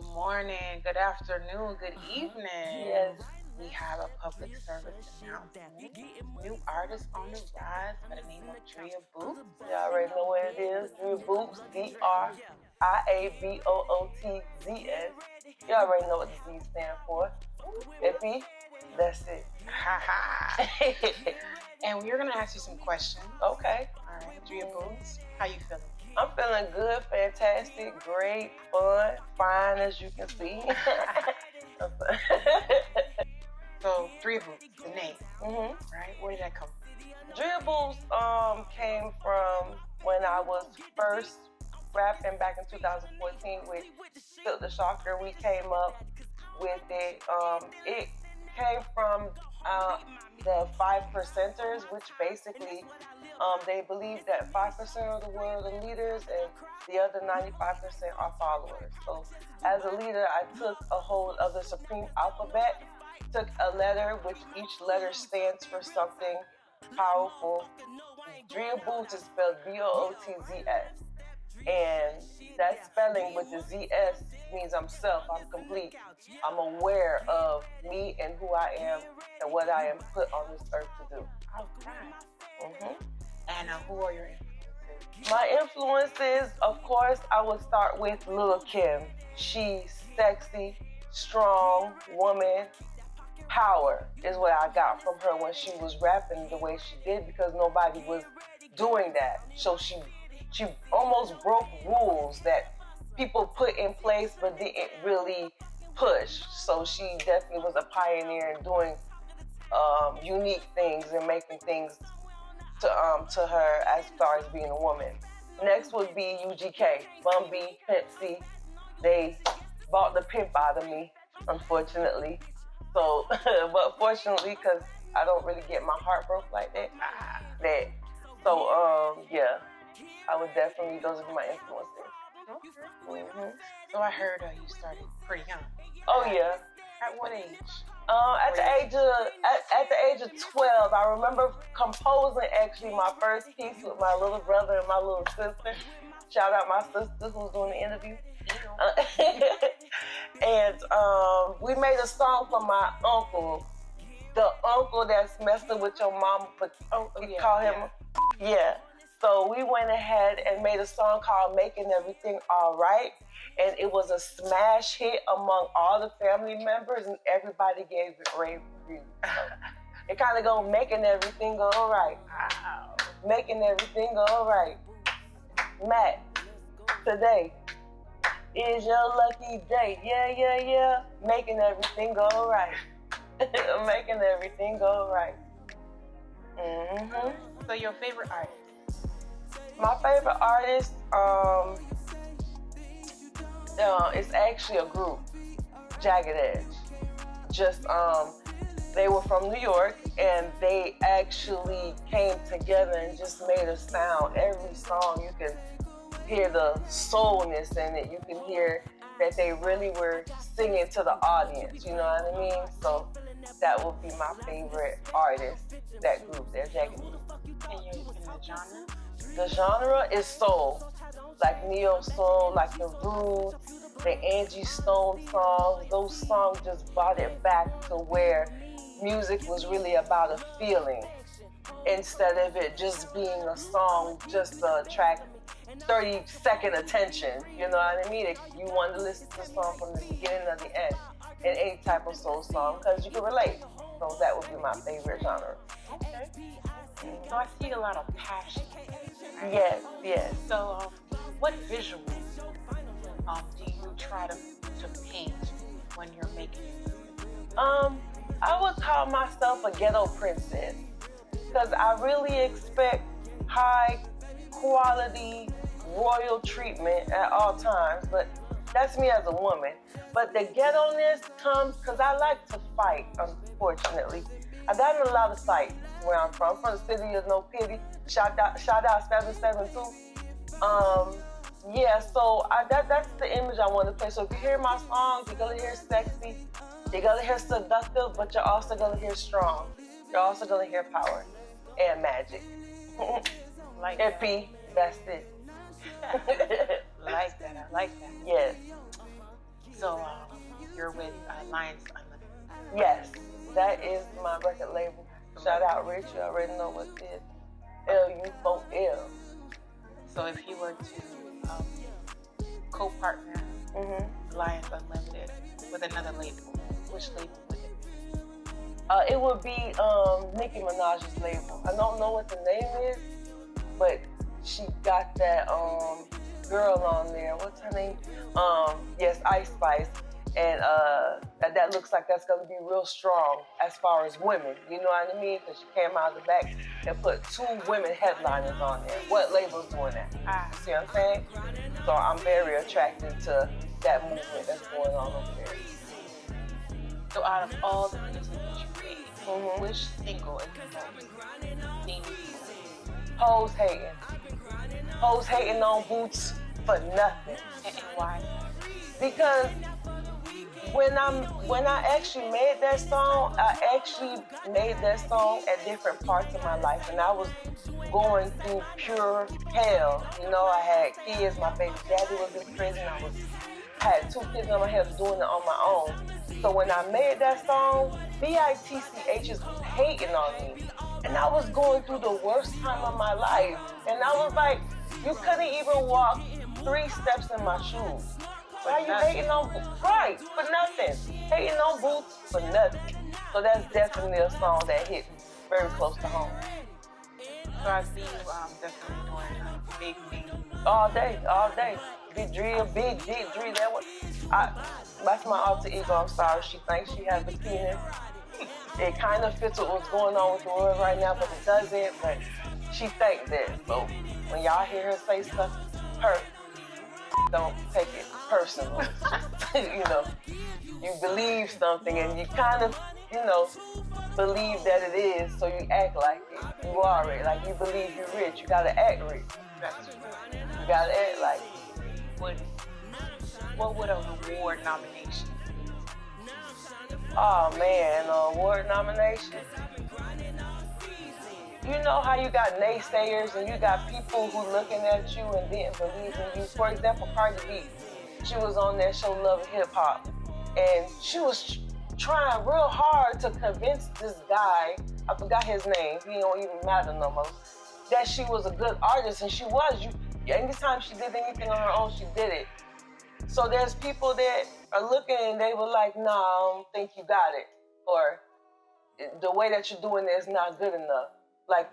Good morning, good afternoon, good evening. Yes. We have a public service announcement. New artist on the rise by the name of Dria Bootzs. You already know what it is. Dria Bootzs, DRIABOOTZS. You already know what the Z stand for. Iffy, that's it. Ha ha. And we're gonna ask you some questions. Okay. All right, Dria Bootzs, how you feeling? I'm feeling good, fantastic, great, fun, fine as you can see. So, Dria Bootzs, the name, Mm-hmm. right? Where did that come from? Dria Bootzs came from when I was first rapping back in 2014 with Silk the Shocker. We came up with it. It came from the 5%ers, which basically they believe that 5% of the world are leaders and the other 95% are followers. So as a leader, I took a hold of the Supreme Alphabet, took a letter, which each letter stands for something powerful. Dria Bootzs is spelled BOOTZS. And that spelling with the ZS means I'm self, I'm complete. I'm aware of me and who I am and what I am put on this earth to do. All right. Mm-hmm. And who are your influences? My influences, of course, I would start with Lil' Kim. She's sexy, strong woman. Power is what I got from her when she was rapping the way she did because nobody was doing that. So she almost broke rules that people put in place but didn't really push. So she definitely was a pioneer in doing unique things and making things to her as far as being a woman. Next would be UGK, Bun B, Pimp C. They bought the pimp out of me, unfortunately. So, but fortunately, because I don't really get my heart broke like that. Yeah, I would definitely, those are my influences. Okay. Mm-hmm. So I heard you started pretty young. Oh yeah. At what age? At the age of 12, I remember composing actually my first piece with my little brother and my little sister. Shout out my sister who's doing the interview. And we made a song for my uncle, the uncle that's messing with your mama, but call him. Yeah. So we went ahead and made a song called Making Everything All Right. And it was a smash hit among all the family members, and everybody gave it rave reviews. So it kind of go, making everything go all right. Wow. Making everything go all right. Matt, today is your lucky day. Yeah, yeah, yeah. Making everything go all right. Making everything go all right. Mm-hmm. So your favorite artist? My favorite artist, it's actually a group, Jagged Edge. Just they were from New York and they actually came together and just made a sound. Every song you can hear the soulness in it. You can hear that they really were singing to the audience, you know what I mean? So that would be my favorite artist, that group there, Jagged Edge. And you're in the genre? The genre is soul, like neo soul, like the Roots, the Angie Stone songs. Those songs just brought it back to where music was really about a feeling instead of it just being a song just to attract 30-second attention. You know what I mean? You want to listen to the song from the beginning to the end in any type of soul song because you can relate. So that would be my favorite genre. Okay. So I see a lot of passion. Right? Yes, yes. So what visuals do you try to paint when you're making it? I would call myself a ghetto princess because I really expect high quality royal treatment at all times, but that's me as a woman. But the ghetto-ness comes because I like to fight, unfortunately. I got in a lot of fights where I'm from the city of No Pity. Shout out 772. Yeah, so that's the image I want to play. So if you hear my songs, you're going to hear sexy, you're going to hear seductive, but you're also going to hear strong. You're also going to hear power and magic. Like Hippie, that's it. Like that. I like that. Yes. So you're with Lions Unlimited. Yes, that is my record label. Shout out Rich, you already know what it is. LU4L. So if you were to co-partner Lions Unlimited with another label, which label would it be? It would be Nicki Minaj's label. I don't know what the name is, but she got that girl on there. What's her name? Yes, Ice Spice. And that looks like that's going to be real strong as far as women. You know what I mean? Because she came out of the back and put 2 women headliners on there. What label's doing that? See what I'm saying? So I'm very attracted to that movement that's going on over there. So out of all the music that you made, which single is the most meaningful? Hoes hating. Hoes hating on Boots for nothing. And why? Because when I actually made that song, I actually made that song at different parts of my life, and I was going through pure hell. You know, I had kids, my baby daddy was in prison, I had 2 kids on my head, doing it on my own. So when I made that song, BITCHs was hating on me, and I was going through the worst time of my life, and I was like, you couldn't even walk 3 steps in my shoes. Why are you hating on Boots? Right, for nothing. Hating on Boots for nothing. So that's definitely a song that hit very close to home. So I see you definitely doing big things. All day. Big Dria, big Dria. That's my alter ego, I'm sorry. She thinks she has a penis. It kind of fits with what's going on with the world right now, but it doesn't. But she thinks that. So when y'all hear her say stuff, don't take it personal. You know, you believe something and you kind of, believe that it is, so you act like it. You are it. Like you believe you're rich, you gotta act rich. You gotta act like it. What would an award nomination? Oh man, an award nomination. You know how you got naysayers and you got people who looking at you and didn't believe in you. For example, Cardi B, she was on that show Love Hip Hop, and she was trying real hard to convince this guy, I forgot his name, he don't even matter no more, that she was a good artist, and she was. Anytime she did anything on her own, she did it. So there's people that are looking and they were like, nah, I don't think you got it, or the way that you're doing it is not good enough. Like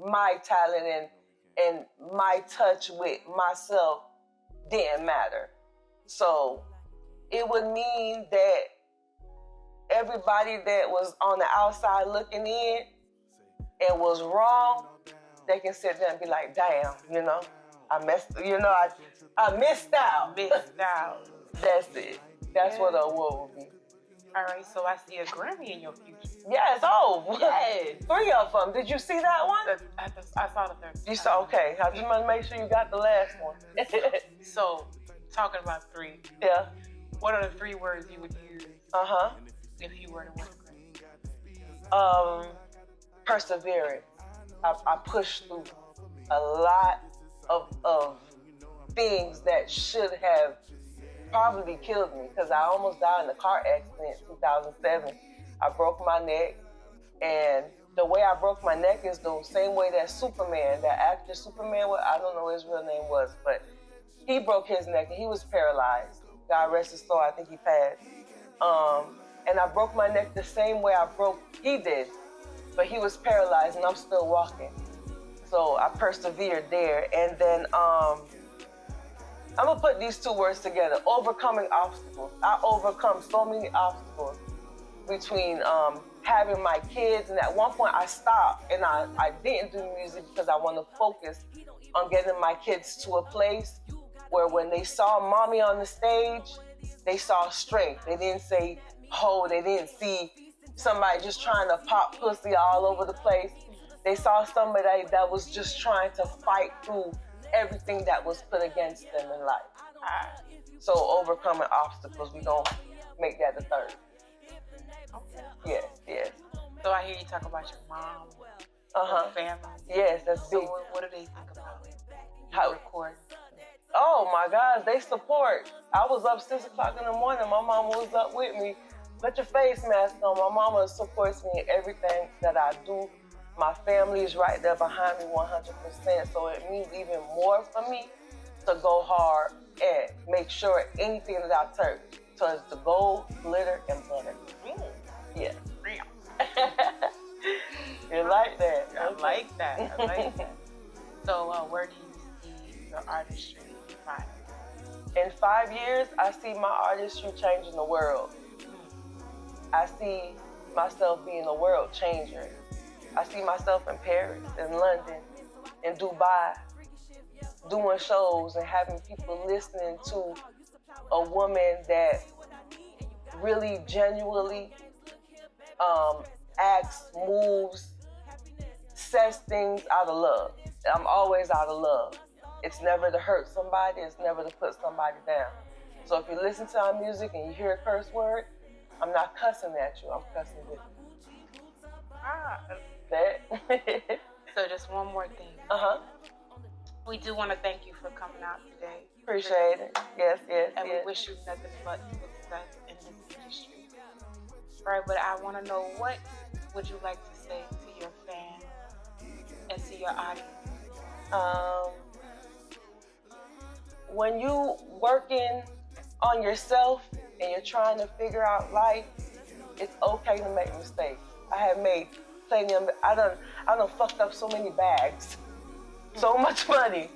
my talent and my touch with myself didn't matter. So it would mean that everybody that was on the outside looking in and was wrong, they can sit there and be like, damn, I missed out. Missed out. That's it. That's what an award would be. All right, so I see a Grammy in your future. Yes, yes. 3 of them. Did you see that one? I saw the third. You saw, okay. I just want to make sure you got the last one. So, talking about 3. Yeah. What are the 3 words you would use if you were to win a Grammy? Perseverance. I pushed through a lot of things that should have probably killed me, because I almost died in a car accident in 2007. I broke my neck, and the way I broke my neck is the same way that Superman, that actor Superman, I don't know what his real name was, but he broke his neck and he was paralyzed. God rest his soul, I think he passed. And I broke my neck the same way he did, but he was paralyzed and I'm still walking. So I persevered there, and then I'm gonna put these 2 words together: overcoming obstacles. I overcome so many obstacles between having my kids, and at one point I stopped and I didn't do music because I want to focus on getting my kids to a place where when they saw mommy on the stage, they saw strength. They didn't say, they didn't see somebody just trying to pop pussy all over the place. They saw somebody that was just trying to fight through everything that was put against them in life. So overcoming obstacles, we gonna make that the 3rd. Okay. Yes. So I hear you talk about your mom, your family. Yes, that's big. So what do they think about it? How record? Oh my gosh, they support. I was up 6 o'clock in the morning. My mama was up with me. Put your face mask on. My mama supports me in everything that I do. My family is right there behind me 100%. So it means even more for me to go hard and make sure anything that I touch the gold, glitter, and butter. Yeah. You like that? I like that. I like that. So where do you see your artistry in 5 years? In 5 years, I see my artistry changing the world. I see myself being a world changer. I see myself in Paris, in London, in Dubai, doing shows and having people listening to a woman that really genuinely acts, moves, says things out of love. I'm always out of love. It's never to hurt somebody. It's never to put somebody down. So if you listen to our music and you hear a curse word, I'm not cussing at you. I'm cussing with you. That. So just one more thing. We do want to thank you for coming out today. Appreciate it. Yes. And we wish you nothing but success in this industry. Right, but I want to know, what would you like to say to your fans and to your audience? When you working on yourself and you're trying to figure out life, it's okay to make mistakes. I have made plenty of. I done fucked up so many bags, so much money,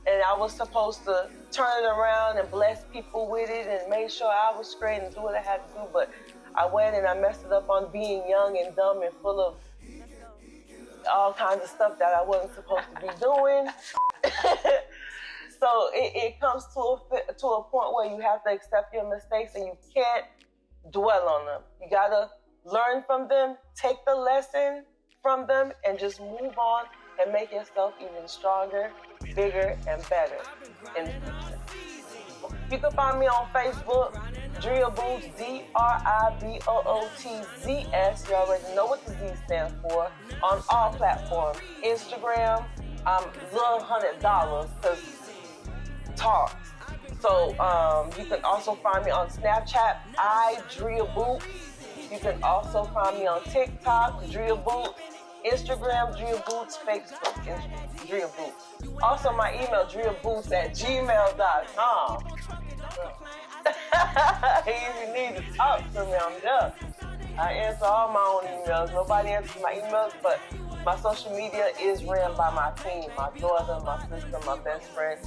and I was supposed to turn it around and bless people with it and make sure I was straight and do what I had to do, but I went and I messed it up on being young and dumb and full of all kinds of stuff that I wasn't supposed to be doing. So it comes to a point where you have to accept your mistakes and you can't dwell on them. You gotta learn from them, take the lesson from them, and just move on and make yourself even stronger, bigger, and better in the future. You can find me on Facebook, Dria Bootzs, DRIBOOTZS. You already know what the Z stands for. On all platforms. Instagram, I'm $100 because talks. So you can also find me on Snapchat, Dria Bootzs. You can also find me on TikTok, Dria Bootzs. Instagram, Dria Bootzs. Facebook, Dria Bootzs. Also my email, driabootzs@gmail.com. If you need to talk to me, I'm there. I answer all my own emails. Nobody answers my emails, but my social media is ran by my team, my daughter, my sister, my best friend.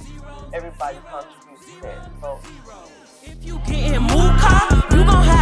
Everybody contributes to that. So if you getting moved, you gon' have